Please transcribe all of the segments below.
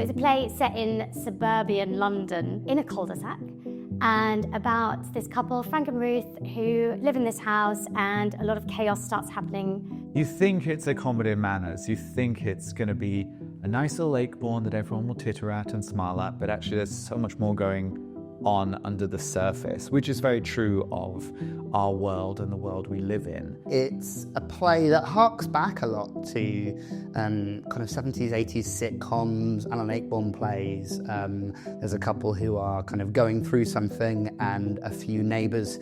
it's a play set in suburban London in a cul-de-sac, and about this couple, Frank and Ruth, who live in this house, and a lot of chaos starts happening. You think it's a comedy of manners, you think it's going to be a nice little Acorn that everyone will titter at and smile at, but actually there's so much more going on under the surface, which is very true of our world and the world we live in. It's a play that harks back a lot to kind of 70s, 80s sitcoms, Alan Ayckbourn plays. There's a couple who are kind of going through something, and a few neighbours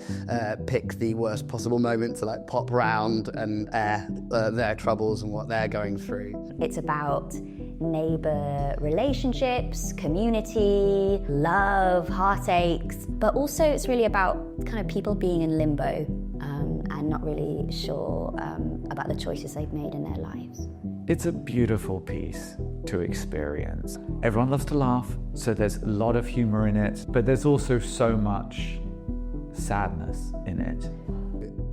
pick the worst possible moment to like pop round and air their troubles and what they're going through. It's about neighbour relationships, community, love, heartaches, but also it's really about kind of people being in limbo and not really sure about the choices they've made in their lives. It's a beautiful piece to experience. Everyone loves to laugh, so there's a lot of humour in it, but there's also so much sadness in it.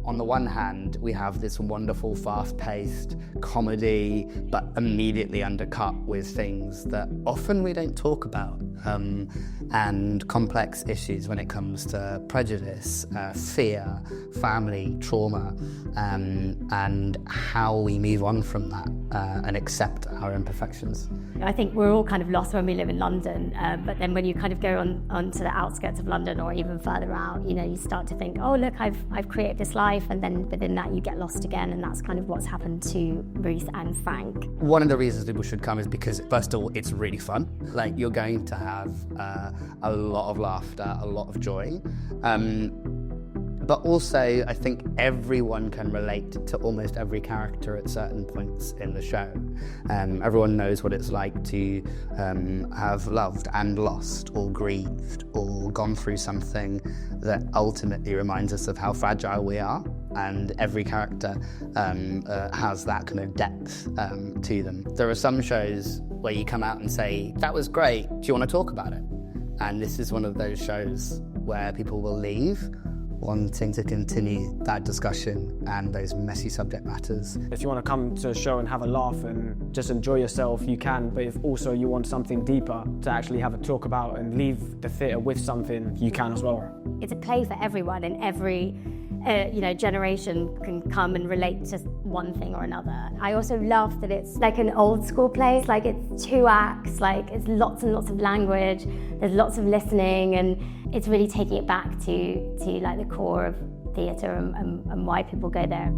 On the one hand, we have this wonderful, fast-paced comedy, but immediately undercut with things that often we don't talk about, and complex issues when it comes to prejudice, fear, family, trauma, and how we move on from that and accept our imperfections. I think we're all kind of lost when we live in London, but then when you kind of go onto the outskirts of London or even further out, you know, you start to think, oh look, I've created this life, and then within that you get lost again, and that's kind of what's happened to Ruth and Frank. One of the reasons people should come is because, first of all, it's really fun. Like, you're going to have a lot of laughter, a lot of joy. But also, I think everyone can relate to almost every character at certain points in the show. Everyone knows what it's like to have loved and lost, or grieved, or gone through something that ultimately reminds us of how fragile we are. And every character has that kind of depth to them. There are some shows where you come out and say, that was great, do you want to talk about it? And this is one of those shows where people will leave wanting to continue that discussion and those messy subject matters. If you want to come to a show and have a laugh and just enjoy yourself, you can, but if also you want something deeper to actually have a talk about and leave the theatre with something, you can as well. It's a play for everyone, and every generation can come and relate to one thing or another. I also love that it's like an old school play, like it's 2 acts, like it's lots and lots of language, there's lots of listening, and it's really taking it back to like the core of theatre and why people go there.